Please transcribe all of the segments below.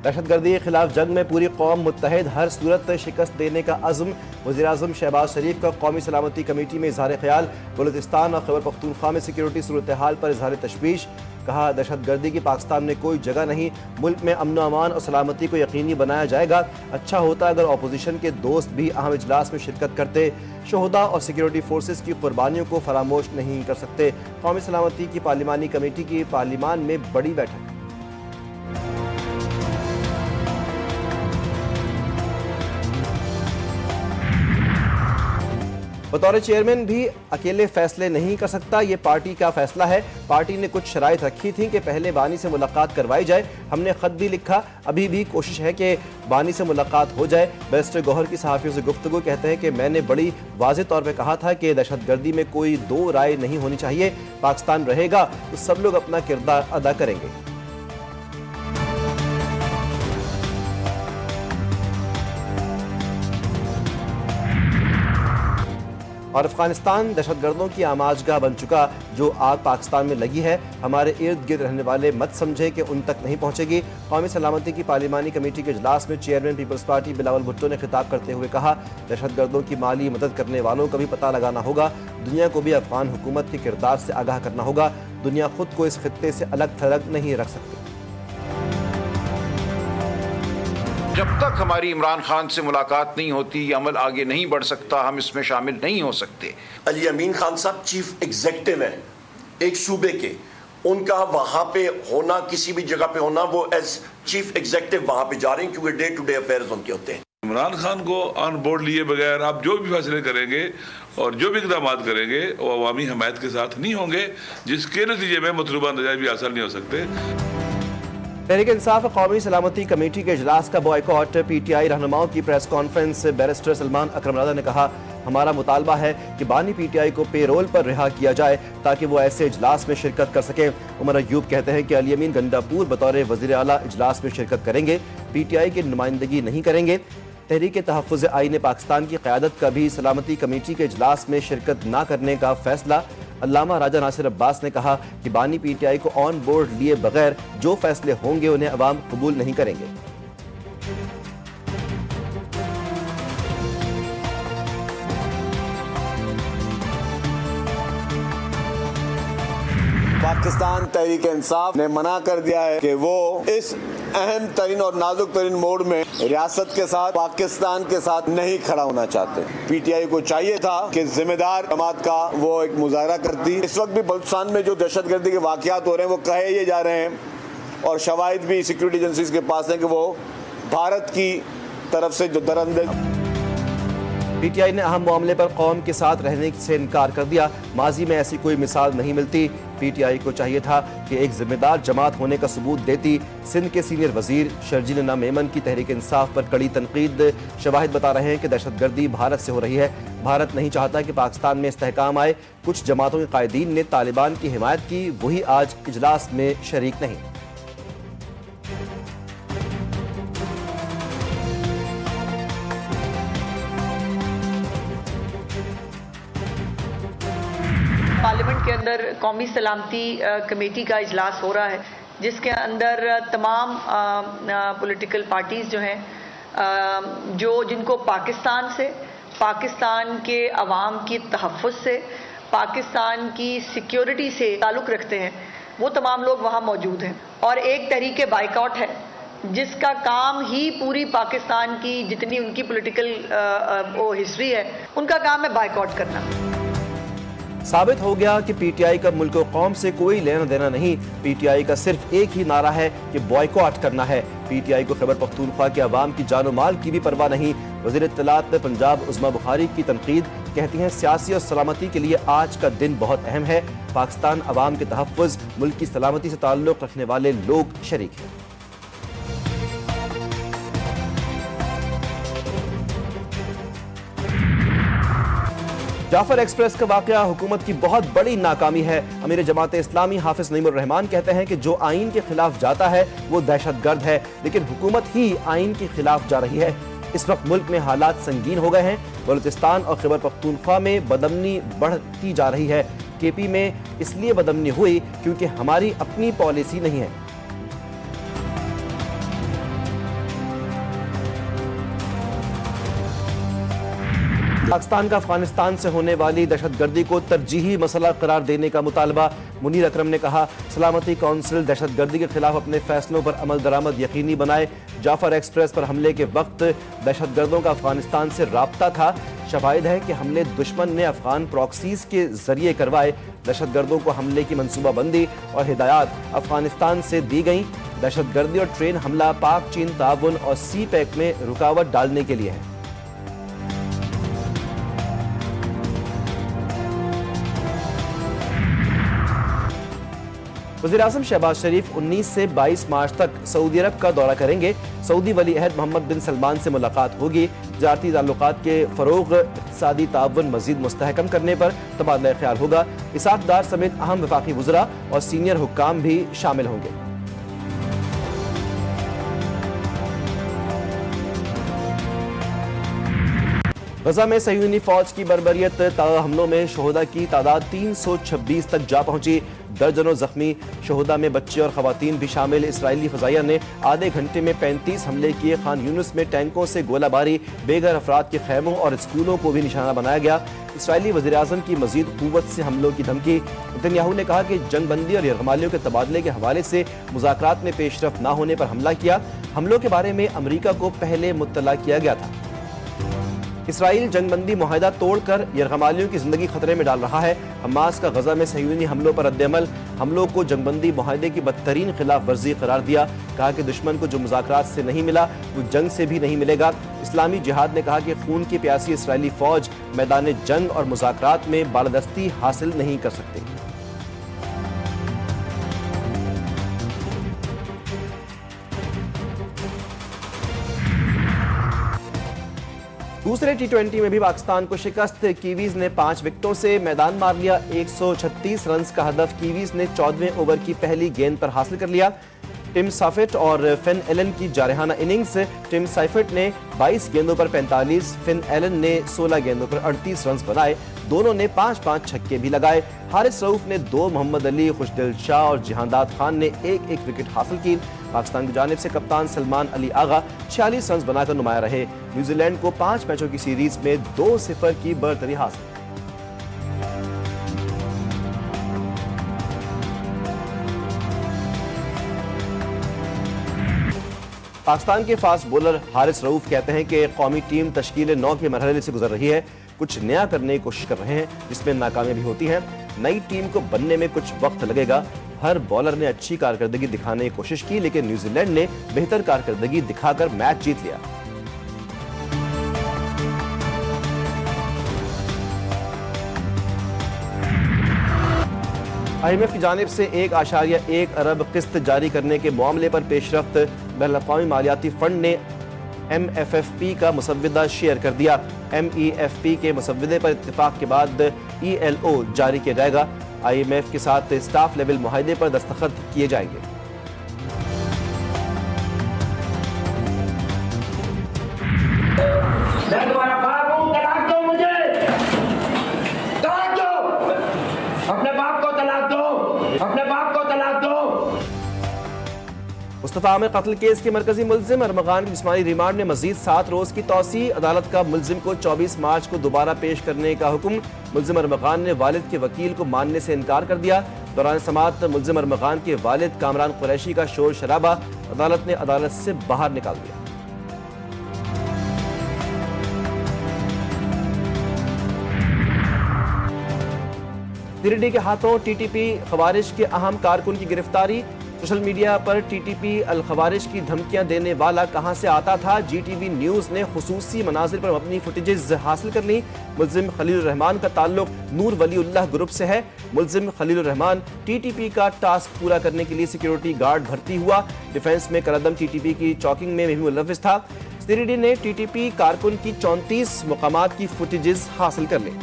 दहशतगर्दी के खिलाफ जंग में पूरी कौम मुत्तहिद, हर सूरत शिकस्त देने का अज़्म। वज़ीर-ए-आज़म शहबाज शरीफ का कौमी सलामती कमेटी में इज़हार ख्याल। बलूचिस्तान और खैबर पख्तूनख्वा में सिक्योरिटी सूरत हाल पर इज़हार तशवीश। कहा, दहशतगर्दी की पाकिस्तान में कोई जगह नहीं, मुल्क में अमन अमान और सलामती को यकीनी बनाया जाएगा। अच्छा होता अगर अपोजिशन के दोस्त भी अहम इजलास में शिरकत करते। शोहदा और सिक्योरिटी फोर्सेस की कुर्बानियों को फरामोश नहीं कर सकते। कौमी सलामती की पार्लिमानी कमेटी की पार्लिमान में बड़ी बैठक। बतौर चेयरमैन भी अकेले फैसले नहीं कर सकता, ये पार्टी का फैसला है। पार्टी ने कुछ शराइत रखी थी कि पहले बानी से मुलाकात करवाई जाए। हमने खत भी लिखा, अभी भी कोशिश है कि बानी से मुलाकात हो जाए। बैरिस्टर गौहर की सहाफ़ियों से गुफ्तगू कहते हैं कि मैंने बड़ी वाज़ेह तौर पर कहा था कि दहशतगर्दी में कोई दो राय नहीं होनी चाहिए। पाकिस्तान रहेगा तो सब लोग अपना किरदार अदा करेंगे। और अफगानिस्तान दहशतगर्दों की आमाजगाह बन चुका। जो आग पाकिस्तान में लगी है, हमारे इर्द गिर्द रहने वाले मत समझे कि उन तक नहीं पहुंचेगी। कौमी सलामती की पार्लिमानी कमेटी के इजलास में चेयरमैन पीपल्स पार्टी बिलावल भुट्टो ने खिताब करते हुए कहा, दहशतगर्दों की माली मदद करने वालों का भी पता लगाना होगा। दुनिया को भी अफगान हुकूमत के किरदार से आगाह करना होगा। दुनिया खुद को इस खित्ते से अलग थलग नहीं रख सकती। जब तक हमारी इमरान खान से मुलाकात नहीं होती, ये अमल आगे नहीं बढ़ सकता, हम इसमें शामिल नहीं हो सकते। अली अमीन खान साहब चीफ एग्जीक्यूटिव हैं एक सूबे के, उनका वहां पे होना, किसी भी जगह पे होना, वो एज चीफ एग्जीक्यूटिव वहां पे जा रहे हैं क्योंकि डे टू डे अफेयर्स उनके होते हैं। इमरान खान को ऑन बोर्ड लिए बगैर आप जो भी फैसले करेंगे और जो भी इक़दाम करेंगे वो अवामी हमायत के साथ नहीं होंगे, जिसके नतीजे में मतलूबा नतीजे भी हासिल नहीं हो सकते। तहरीक इंसाफ कौमी सलामती कमेटी के इजलास का बॉयकॉट। PTI रहनुमाओं की प्रेस कॉन्फ्रेंस। बैरिस्टर सलमान अकरम ने कहा, हमारा मुतालबा है कि बानी PTI को पेरोल पर रिहा किया जाए ताकि वो ऐसे इजलास में शिरकत कर सकें। उमर अयूब कहते हैं कि अली अमीन गंडापुर बतौर वज़ीर आला इजलास में शिरकत करेंगे, PTI की नुमाइंदगी नहीं करेंगे। तहरीक तहफ़्फ़ुज़ आईन पाकिस्तान की क़यादत का भी सलामती कमेटी के इजलास में शिरकत न करने का फैसला। अल्लामा राजा नासिर अब्बास ने कहा कि बानी PTI को ऑन बोर्ड लिए बगैर जो फैसले होंगे उन्हें अवाम कबूल नहीं करेंगे। पाकिस्तान तहरीक इंसाफ ने मना कर दिया है कि वो इस अहम तरीन और नाजुक तरीन मोड़ में रियासत के साथ, पाकिस्तान के साथ नहीं खड़ा होना चाहते। PTI को चाहिए था कि जिम्मेदार जमात का वो एक मुजाहरा करती। इस वक्त भी बलूचिस्तान में जो दहशतगर्दी के वाक़यात हो रहे हैं वो कहे ये जा रहे हैं और शवाहिद भी सिक्योरिटी एजेंसीज के पास हैं कि वो भारत की तरफ से जो दरअंदाज। PTI ने अहम मामले पर कौम के साथ रहने से इनकार कर दिया। माजी में ऐसी कोई मिसाल नहीं मिलती। PTI को चाहिए था कि एक जिम्मेदार जमात होने का सबूत देती। सिंध के सीनियर वजीर शर्जील ना मेमन की तहरीक इंसाफ पर कड़ी तनकीद। शवाहिद बता रहे हैं कि दहशतगर्दी भारत से हो रही है। भारत नहीं चाहता कि पाकिस्तान में इस्तेहकाम आए। कुछ जमातों के कायदीन ने तालिबान की हिमायत की, वही आज इजलास में शरीक नहीं। पार्लियामेंट के अंदर कौमी सलामती कमेटी का इजलास हो रहा है, जिसके अंदर तमाम पॉलिटिकल पार्टीज़ जो हैं, जिनको पाकिस्तान से, पाकिस्तान के अवाम की तहफ़्फ़ुज़ से, पाकिस्तान की सिक्योरिटी से ताल्लुक़ रखते हैं, वो तमाम लोग वहाँ मौजूद हैं। और एक तहरीक बाइकआउट है जिसका काम ही पूरी पाकिस्तान की जितनी उनकी पॉलिटिकल हिस्ट्री है, उनका काम है बाइकआउट करना। साबित हो गया कि PTI का मुल्क और कौम से कोई लेना देना नहीं। PTI का सिर्फ एक ही नारा है कि बॉयकॉट करना है। PTI को खैबर पख्तूनख्वा के अवाम की जानो माल की भी परवाह नहीं। वज़ीर इत्तलात पंजाब उस्मा बुखारी की तनकीद, कहती हैं सियासी और सलामती के लिए आज का दिन बहुत अहम है। पाकिस्तान अवाम के तहफ़्फ़ुज़, मुल्क की सलामती से ताल्लुक़ रखने वाले लोग शरीक हैं। जाफर एक्सप्रेस का वाकया हुकूमत की बहुत बड़ी नाकामी है। अमीर जमात इस्लामी हाफिज नईमुर रहमान कहते हैं कि जो आइन के खिलाफ जाता है वो दहशतगर्द है, लेकिन हुकूमत ही आइन के खिलाफ जा रही है। इस वक्त मुल्क में हालात संगीन हो गए हैं। बलूचिस्तान और खैबर पख्तूनख्वा में बदअमनी बढ़ती जा रही है। KP में इसलिए बदअमनी हुई क्योंकि हमारी अपनी पॉलिसी नहीं है। पाकिस्तान का अफगानिस्तान से होने वाली दहशतगर्दी को तरजीही मसला करार देने का मुतालबा। मुनीर अकरम ने कहा, सलामती कौंसिल दहशतगर्दी के खिलाफ अपने फैसलों पर अमल दरामद यकीनी बनाए। जाफर एक्सप्रेस पर हमले के वक्त दहशतगर्दों का अफगानिस्तान से राब्ता था। शवाहिद है कि हमले दुश्मन ने अफगान प्रॉक्सीज के जरिए करवाए। दहशतगर्दों को हमले की मनसूबाबंदी और हिदायत अफगानिस्तान से दी गई। दहशतगर्दी और ट्रेन हमला पाक चीन ताउन और सी पैक में रुकावट डालने के लिए है। वज़ीर-ए-आज़म शहबाज शरीफ 19 से 22 मार्च तक सऊदी अरब का दौरा करेंगे। सऊदी वली अहद मोहम्मद बिन सलमान से मुलाकात होगी। जाती ताल्लुकात के फ़रोग़, इक़्तिसादी ताउन मज़ीद मुस्तहकम करने पर तबादला ख्याल होगा। इसाक़दार समेत अहम वफ़ाक़ी वज़रा और सीनियर हुक्काम भी शामिल होंगे। गजा में सयूनी फौज की बर्बरियत हमलों में शोहदा की तादाद 326 तक जा पहुंची। दर्जनों जख्मी, शोहदा में बच्चे और खवातीन भी शामिल। इसराइली फजाइया ने आधे घंटे में 35 हमले किए। खान यूनुस में टैंकों से गोलाबारी, बेघर अफराद के खैमों और स्कूलों को भी निशाना बनाया गया। इसराइली वज़ीर-ए-आज़म की मजीद कुव्वत से हमलों की धमकी। नेतन्याहू ने कहा कि जंगबंदी और यरगमालियों के तबादले के हवाले से मुज़ाकरात में पेशरफ न होने पर हमला किया। हमलों के बारे में अमरीका को पहले मुत्तला किया गया था। इसराइल जंगबंदी मुआहदा तोड़कर यरगमालियों की जिंदगी खतरे में डाल रहा है। हमास का गजा में सयूनी हमलों पर रद्द-ए-अमल। हमलों को जंगबंदी मुआहदे की बदतरीन खिलाफ वर्जी करार दिया। कहा कि दुश्मन को जो मुज़ाकरात से नहीं मिला वो जंग से भी नहीं मिलेगा। इस्लामी जिहाद ने कहा कि खून की प्यासी इसराइली फौज मैदान जंग और मुज़ाकरात में बालादस्ती हासिल नहीं कर सकती। दूसरे टी20 में भी पाकिस्तान को शिकस्त। कीवीज ने 5 विकेटों से मैदान मार लिया। 136 रन का हदफ कीवीज ने 14वें ओवर की पहली गेंद पर हासिल कर लिया। टिम साफेट और फिन एलन की जारहाना इनिंग्स। टिम साफेट ने 22 गेंदों पर 45, फिन एलन ने 16 गेंदों पर 38 रन बनाए। दोनों ने 5-5 छक्के भी लगाए। हारिस रऊफ ने 2, मोहम्मद अली, खुशदिल शाह और जिहादात खान ने 1-1 विकेट हासिल की। पाकिस्तान की जानिब से कप्तान सलमान अली आगा 46 रन बनाकर नुमाया रहे। न्यूजीलैंड को 5 मैचों की सीरीज में 2-0 की बढ़तरी हासिल। पाकिस्तान के फास्ट बॉलर हारिस रऊफ कहते हैं कि कौमी टीम तश्कील 9 के मरहले से गुजर रही है। कुछ नया करने की कोशिश कर रहे हैं जिसमें नाकामियां भी होती हैं। नई टीम को बनने में कुछ वक्त लगेगा। हर बॉलर ने अच्छी कारकर्दगी दिखाने की कोशिश की, लेकिन न्यूजीलैंड ने बेहतर कारकर्दगी दिखाकर मैच जीत लिया। IMF की जानिब से 1.1 अरब किस्त जारी करने के मामले पर पेशरफ्त। बैनुल-अक़वामी मालियाती फंड ने MFFP का मुसव्वदा शेयर कर दिया। MEFP के मुसव्वदे पर इत्तिफाक के बाद ELO जारी किया जाएगा। IMF के साथ स्टाफ लेवल मुआहदे पर दस्तखत किए जाएंगे। मैं तुम्हारा बाप हूं, तलाक दो मुझे, तलाक दो, अपने बाप को तलाक दो, अपने बाप को तलाक दो। मुस्तफा आमिर कत्ल केस के मरकजी मुल्जिम अरमगान की जिस्मानी रिमांड में मजीद 7 रोज की तौसी। अदालत का मुल्जिम को 24 मार्च को दोबारा पेश करने का हुक्म। मुल्जिम अरमगान ने वालिद के वकील को मानने से इनकार कर दिया। दौरान समाअत मुल्जिम अरमगान के वालिद कामरान कुरैशी का शोर शराबा। अदालत ने अदालत से बाहर निकाल दिया। दिल्ली के हाथों टीटीपी खवारिज के अहम कारकुन की गिरफ्तारी। सोशल मीडिया पर टीटीपी अल खवारिज की धमकियां देने वाला कहां से आता था। GTV न्यूज ने खुसूसी मनाजिर पर अपनी फुटेजेस हासिल कर ली। मुल्जिम खलील रहमान का ताल्लुक नूर वलीउल्लाह ग्रुप से है। मुल्जिम खलील रहमान TTP का टास्क पूरा करने के लिए सिक्योरिटी गार्ड भर्ती हुआ। डिफेंस में करदम TTP की चौकिंग में भी मुलव्विस था। CRD ने TTP कारकुन की 34 मुकामात की फुटेजेस हासिल कर ली।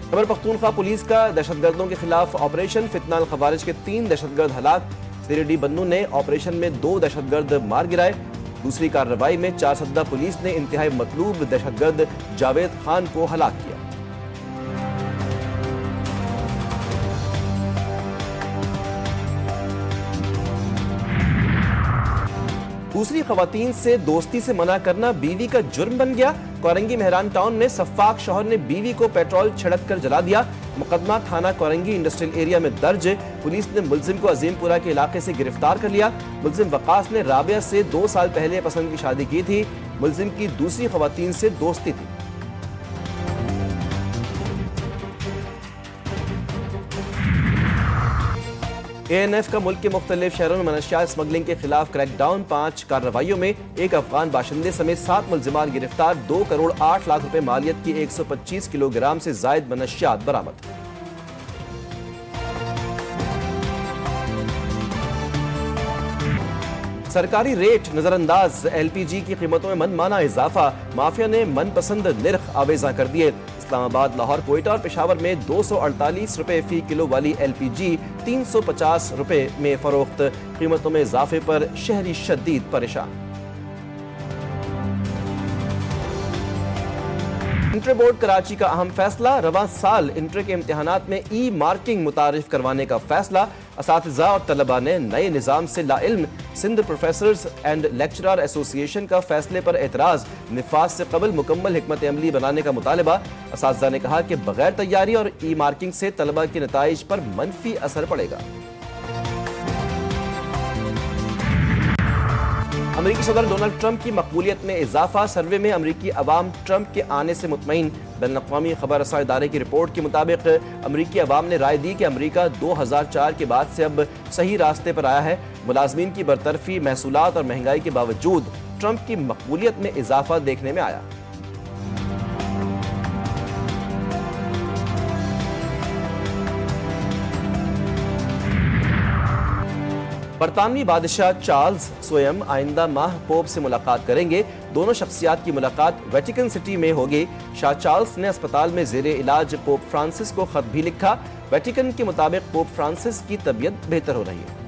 खैबर पख्तूनख्वा पुलिस का दहशतगर्दों के खिलाफ ऑपरेशन। फितना अल खवारिज के 3 दहशतगर्द हलाक। CRD बन्नू ने ऑपरेशन में 2 दहशतगर्द मार गिराए। दूसरी कार्रवाई में 4 सद्दा पुलिस ने इंतहाई मतलूब दहशतगर्द जावेद खान को हलाक किया। दूसरी खवातीन से दोस्ती से मना करना बीवी का जुर्म बन गया। कोरंगी मेहरान टाउन में सफ्फाक शौहर ने बीवी को पेट्रोल छिड़क कर जला दिया। मुकदमा थाना कोरंगी इंडस्ट्रियल एरिया में दर्ज। पुलिस ने मुलजिम को अजीमपुरा के इलाके से गिरफ्तार कर लिया। मुलजिम वकास ने राबिया से 2 साल पहले पसंद की शादी की थी। मुलजिम की दूसरी खवातीन से दोस्ती थी। ANF का मुल्क के मुख्तलिफ शहरों में मनशियात स्मगलिंग के खिलाफ क्रैकडाउन। 5 कार्रवाइयों में एक अफगान बाशिंदे समेत 7 मुलजिमान गिरफ्तार। 2 करोड़ 8 लाख रुपए मालियत की 125 किलोग्राम से जायद मनशियात बरामद। सरकारी रेट नजरअंदाज। LPG की कीमतों में मनमाना इजाफा। माफिया ने मनपसंद निर्ख आवेजा कर दिए। इस्लामाबाद, लाहौर, कोयटा और पेशावर में 248 रुपए फी किलो वाली LPG 350 रुपए में फरोख्त। कीमतों में इजाफे पर शहरी शदीद परेशान। इंटर बोर्ड कराची का अहम फैसला। रवां साल इंटर के इम्तिहानात में ई-मार्किंग मुतारिफ करवाने का फैसला। असातिज़ा और तलबा ने नए निज़ाम से लाइल्म। Sindh professors and lecturer association का फैसले पर एतराज़। निफाज से कबल मुकम्मल हिकमत अमली बनाने का मुतालबा। असातिज़ा ने कहा कि बगैर तैयारी और ई-मार्किंग से तलबा के नताइज पर मनफी असर पड़ेगा। अमेरिकी सदर डोनाल्ड ट्रंप की मकबूलियत में इजाफा। सर्वे में अमेरिकी अवाम ट्रंप के आने से मुतमईन। बैनुल-अक़वामी खबर रसां इदारे की रिपोर्ट के मुताबिक अमेरिकी अवाम ने राय दी कि अमेरिका 2004 के बाद से अब सही रास्ते पर आया है। मुलाजमीन की बरतरफी, महसूलात और महंगाई के बावजूद ट्रंप की मकबूलियत में इजाफा देखने में आया। बरतानवी बादशाह चार्ल्स स्वयं आइंदा माह पोप से मुलाकात करेंगे। दोनों शख्सियात की मुलाकात वेटिकन सिटी में होगी। शाह चार्ल्स ने अस्पताल में जेरे इलाज पोप फ्रांसिस को खत भी लिखा। वेटिकन के मुताबिक पोप फ्रांसिस की तबीयत बेहतर हो रही है।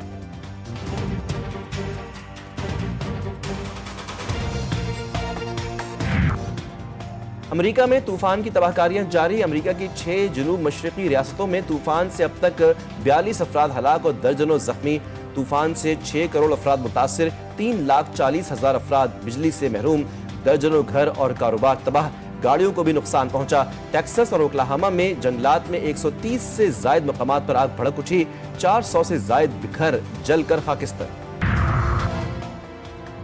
अमेरिका में तूफान की तबाहकारियां जारी। अमेरिका की 6 जुनूब मशरकी रियासतों में तूफान से अब तक 42 अफराद हलाक और दर्जनों जख्मी। तूफान से 6 करोड़ अफराद मुतासिर। 3,40,000 अफराद बिजली से महरूम। दर्जनों घर और कारोबार तबाह। गाड़ियों को भी नुकसान पहुंचा। टेक्सास और ओक्लाहोमा में जंगलात में 130 से जायद मकामात पर आग भड़क उठी। 400 से जायद घर जलकर खाकिस्तान।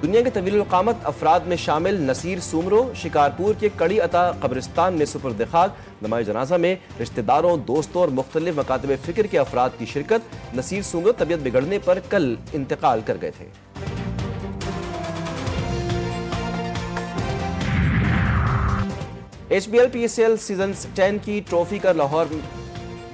दुनिया के तवील क़ामत अफराद में शामिल नसीर सूमरो शिकारपुर के कड़ी अता कब्रिस्तान में सुपुर्द खाक। नमाज़ जनाजा में रिश्तेदारों, दोस्तों और मुख्तलिफ मकातब फ़िक्र के अफराद की शिरकत। नसीर सूमरो तबीयत बिगड़ने पर कल इंतकाल कर गए थे। HBL PSL सीजन 10 की ट्रॉफी का लाहौर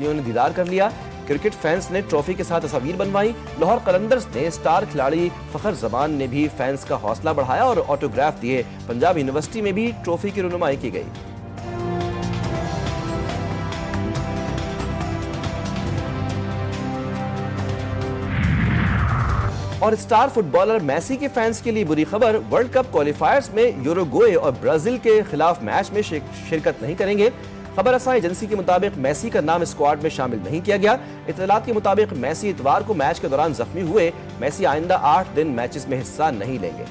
ने दीदार कर लिया। क्रिकेट फैंस ने ट्रॉफी के साथ तस्वीर बनवाई। लाहौर कलंदर्स ने स्टार खिलाड़ी फखर जमान ने भी फैंस का हौसला बढ़ाया और ऑटोग्राफ दिए। पंजाब यूनिवर्सिटी में भी ट्रॉफी की रुनुमाई की गई। और स्टार फुटबॉलर मेसी के फैंस के लिए बुरी खबर। वर्ल्ड कप क्वालिफायर्स में यूरुग्वे और ब्राजील के खिलाफ मैच में शिरकत नहीं करेंगे। खबर रसां एजेंसी के मुताबिक मेसी का नाम स्क्वाड में शामिल नहीं किया गया। इत्तलात के मुताबिक मेसी इतवार को मैच के दौरान जख्मी हुए। मेसी आइंदा 8 दिन मैचेस में हिस्सा नहीं लेंगे।